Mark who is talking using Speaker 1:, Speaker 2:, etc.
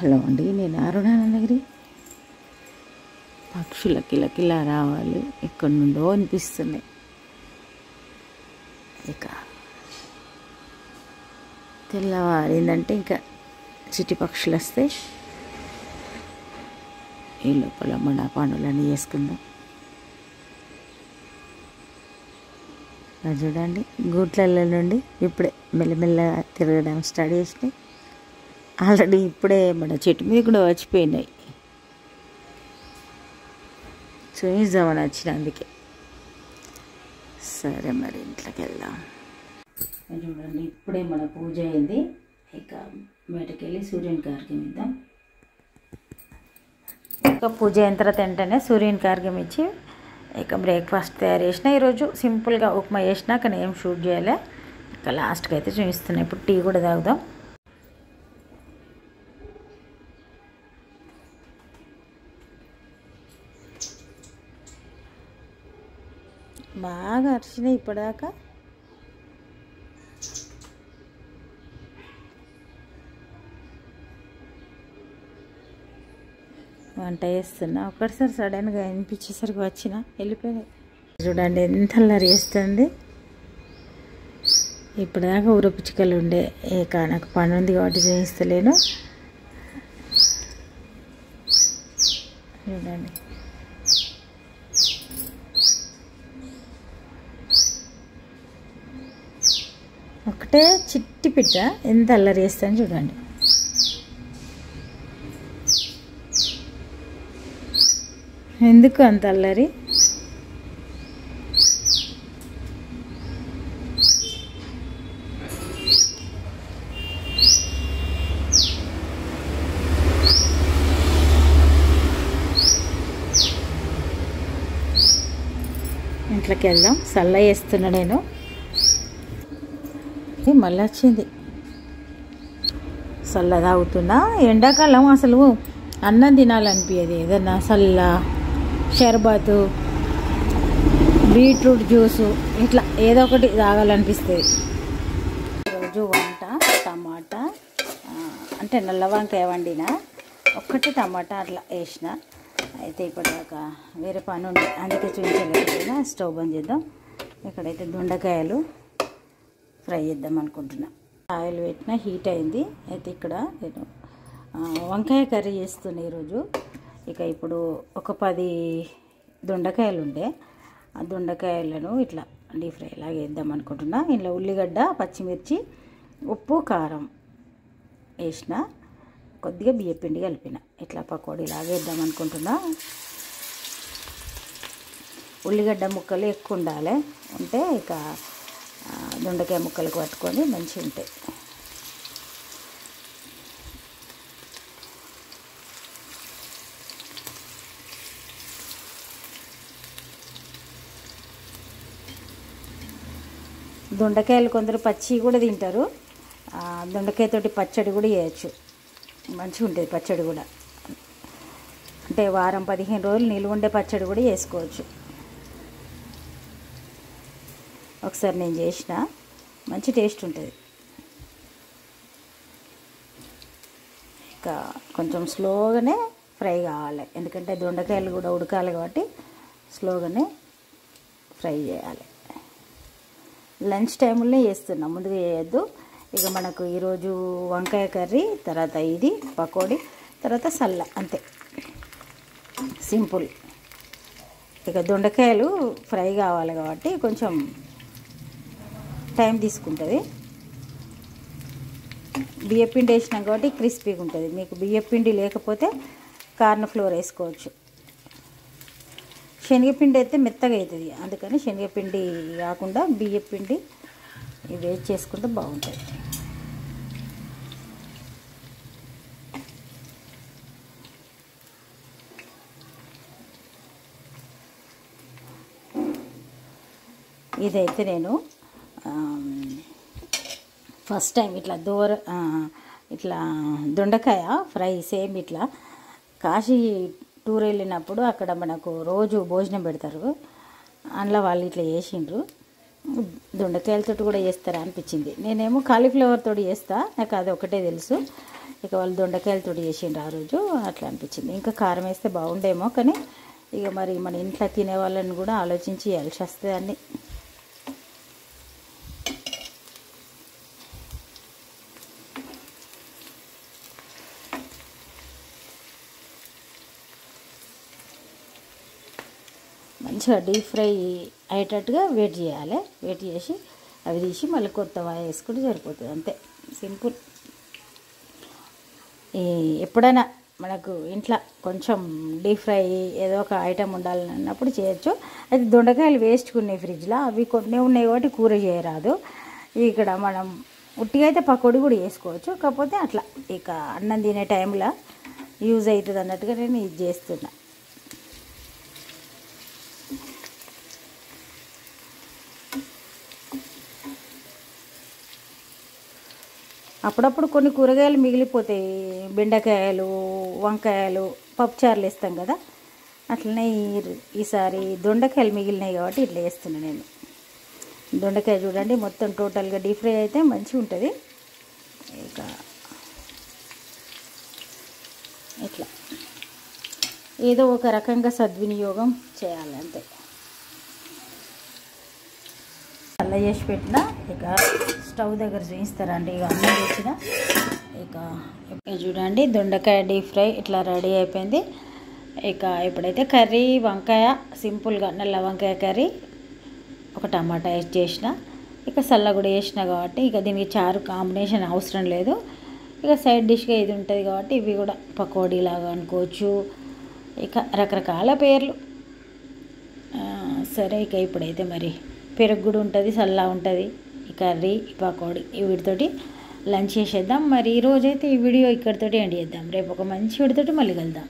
Speaker 1: Hello అండి, నేను అరుణానందగిరి. పక్షుల కిలకిలా రావాలి ఎక్కడి నుండో అనిపిస్తున్నాయి. ఇక తెల్లవారిందంటే ఇంకా చిట్టి పక్షులు వస్తాయి. ఈ లోపల మన పనులన్నీ చేసుకుందాం. చూడండి, గూట్ల నుండి ఇప్పుడే మెల్లమెల్లగా తిరగడం స్టార్ట్ చేసినాయి. ఆల్రెడీ ఇప్పుడే మన చెట్టు మీద కూడా వచ్చిపోయినాయి. చూద్దామని వచ్చిన, అందుకే. సరే, మరి ఇంట్లోకి వెళ్దాం. చూడండి, ఇప్పుడే మన పూజ అయింది. ఇక బయటకు వెళ్ళి సూర్యునికి అర్ఘ్యం ఇద్దాం. ఇక పూజ అయిన తర్వాత వెంటనే సూర్యునికి అర్ఘ్యం ఇచ్చి ఇక బ్రేక్ఫాస్ట్ తయారు చేసిన. ఈరోజు సింపుల్గా ఉప్మా చేసిన, కానీ ఏం షూట్ చేయలే. ఇక లాస్ట్కి అయితే చూపిస్తున్నాయి. ఇప్పుడు టీ కూడా తాగుదాం. బాగా అరిచినాయి ఇప్పటిదాకా. వంట చేస్తున్నా, ఒకటిసారి సడన్గా వినిపించేసరికి వచ్చిన వెళ్ళిపోయినాయి. చూడండి ఎంత అల్లరి చేస్తుంది. ఇప్పటిదాకా ఊరపిచ్చుకలు ఉండే. ఇక నాకు పని ఉంది కాబట్టి చేయిస్తలేను. చూడండి, ఒకటే చిట్టి పిట్ట ఎంత అల్లరి చేస్తాను చూడండి. ఎందుకు అంత అల్లరి? ఇంట్లోకి వెళ్దాం. సల్ల చేస్తున్నా నేను. మళ్ళీ వచ్చింది. చల్ల తాగుతున్నా. ఎండాకాలం అసలు అన్నం తినాలనిపించదు. ఏదన్నా చల్ల షర్బతు, బీట్రూట్ జ్యూసు, ఇట్లా ఏదో ఒకటి తాగాలనిపిస్తుంది. ఈరోజు వంట టమాటా, అంటే నల్ల వంకాయ వండిన, ఒక్కటి టమాటా అట్లా వేసిన. అయితే ఇప్పటిదాకా వేరే పని ఉండే, అందుకే చూపించలేకపోయినా. స్టవ్ బంద్ చేద్దాం. ఇక్కడైతే దొండకాయలు ఫ్రై చేద్దాం అనుకుంటున్నా. ఆయిల్ పెట్టిన, హీట్ అయింది. అయితే ఇక్కడ నేను వంకాయ కర్రీ చేస్తున్నా ఈరోజు. ఇక ఇప్పుడు ఒక 10 దొండకాయలు ఉండే, ఆ దొండకాయలను ఇట్లా డీప్ ఫ్రై లాగా వేద్దాం అనుకుంటున్నా. ఇంట్లో ఉల్లిగడ్డ, పచ్చిమిర్చి, ఉప్పు, కారం వేసిన, కొద్దిగా బియ్యపిండి కలిపిన. ఇట్లా పకోడీ లాగా వేద్దాం అనుకుంటున్నా. ఉల్లిగడ్డ ముక్కలు ఎక్కువ ఉండాలి, ఉంటే ఇక దొండకాయ ముక్కలకు పట్టుకొని మంచిగా ఉంటాయి. దొండకాయలు కొందరు పచ్చి కూడా తింటారు. దొండకాయతోటి పచ్చడి కూడా చేయొచ్చు, మంచిగా ఉంటుంది పచ్చడి కూడా. అంటే వారం 15 రోజులు నిలువ ఉండే పచ్చడి కూడా చేసుకోవచ్చు. ఒకసారి నేను చేసిన, మంచి టేస్ట్ ఉంటుంది. ఇంకా కొంచెం స్లోగానే ఫ్రై కావాలి, ఎందుకంటే దొండకాయలు కూడా ఉడకాలి కాబట్టి స్లోగానే ఫ్రై చేయాలి. లంచ్ టైంలో చేస్తున్నా, ముందుగా చేయొద్దు. ఇక మనకు ఈరోజు వంకాయ కర్రీ, తర్వాత ఇది పకోడీ, తర్వాత సల్ల, అంతే సింపుల్. ఇక దొండకాయలు ఫ్రై కావాలి కాబట్టి కొంచెం టైం తీసుకుంటుంది. బియ్యపిండి వేసినాం కాబట్టి క్రిస్పీగా ఉంటుంది. మీకు బియ్యపిండి లేకపోతే కార్న్ ఫ్లోర్ వేసుకోవచ్చు. శనగపిండి అయితే మెత్తగా అవుతుంది, అందుకని శనగపిండి కాకుండా బియ్యపిండి వేసి చేసుకుంటే బాగుంటుంది. ఇదైతే నేను ఫస్ట్ టైం ఇట్లా ఇట్లా దొండకాయ ఫ్రై సేమ్ ఇట్లా కాశీ టూర్ వెళ్ళినప్పుడు అక్కడ మనకు రోజు భోజనం పెడతారు, అందులో వాళ్ళు ఇట్లా చేసిండ్రు. దొండకాయలతో కూడా చేస్తారా అనిపించింది. నేనేమో కాలీఫ్లవర్ తోటి చేస్తా, నాకు అది ఒకటే తెలుసు. ఇక వాళ్ళు దొండకాయలతో చేసిండ్రు ఆ రోజు. అట్లా అనిపించింది. ఇంకా కారం వేస్తే బాగుండేమో, కానీ ఇక మరి మన ఇంట్లో తినే వాళ్ళని కూడా ఆలోచించి వేయాల్సి వస్తుంది అన్నీ. మంచిగా డీప్ ఫ్రై అయ్యేటట్టుగా వెయిట్ చేయాలి. వెయిట్ చేసి అవి తీసి మళ్ళీ కొత్త వేసుకుంటే సరిపోతుంది, అంతే సింపుల్. ఎప్పుడైనా మనకు ఇంట్లో కొంచెం డీప్ ఫ్రై ఏదో ఒక ఐటెం ఉండాలని అన్నప్పుడు చేయొచ్చు. అయితే దొండకాయలు వేస్ట్కున్నాయి ఫ్రిడ్జ్లో, అవి కొన్ని ఉన్నాయి కాబట్టి కూర చేయరాదు. ఇక్కడ మనం ఉట్టిగా అయితే పకోడీ కూడా వేసుకోవచ్చు, కాకపోతే అట్లా ఇక అన్నం తినే టైంలో యూజ్ అవుతుంది అన్నట్టుగా నేను ఇది చేస్తున్నా. అప్పుడప్పుడు కొన్ని కూరగాయలు మిగిలిపోతాయి, బెండకాయలు, వంకాయలు, పప్పుచారులు వేస్తాం కదా, అట్లనే ఈసారి దొండకాయలు మిగిలినాయి కాబట్టి ఇట్లా వేస్తున్నాను నేను. దొండకాయ చూడండి మొత్తం టోటల్గా డీప్ ఫ్రై అయితే మంచిగా ఉంటుంది. ఇక ఇట్లా ఏదో ఒక రకంగా సద్వినియోగం చేయాలి అంతే. అలా చేసి పెట్టిన ఇక స్టవ్ దగ్గర చూపిస్తారండి. ఇక అన్నం తెచ్చిన ఇక చూడండి దొండకాయ డీప్ ఫ్రై ఇట్లా రెడీ అయిపోయింది. ఇక ఇప్పుడైతే కర్రీ వంకాయ సింపుల్గా నల్ల వంకాయ కర్రీ, ఒక టమాటా వేసి చేసిన, ఇక సల్ల కూడా వేసిన కాబట్టి ఇక దీనికి చారు కాంబినేషన్ అవసరం లేదు. ఇక సైడ్ డిష్గా ఇది ఉంటుంది కాబట్టి ఇవి కూడా పకోడీ లాగా అనుకోవచ్చు, ఇక రకరకాల పేర్లు. సరే ఇక ఇప్పుడైతే మరి పెరుగు కూడా ఉంటుంది, సల్లా ఉంటుంది, ఈ కర్రీ, ఈ పకోడీ వీటితోటి లంచ్ చేసేద్దాం. మరి ఈరోజైతే ఈ వీడియో ఇక్కడితోటి ఎండ్ చేద్దాం. రేపు ఒక మంచి వీడితోటి మళ్ళీ కలుద్దాం.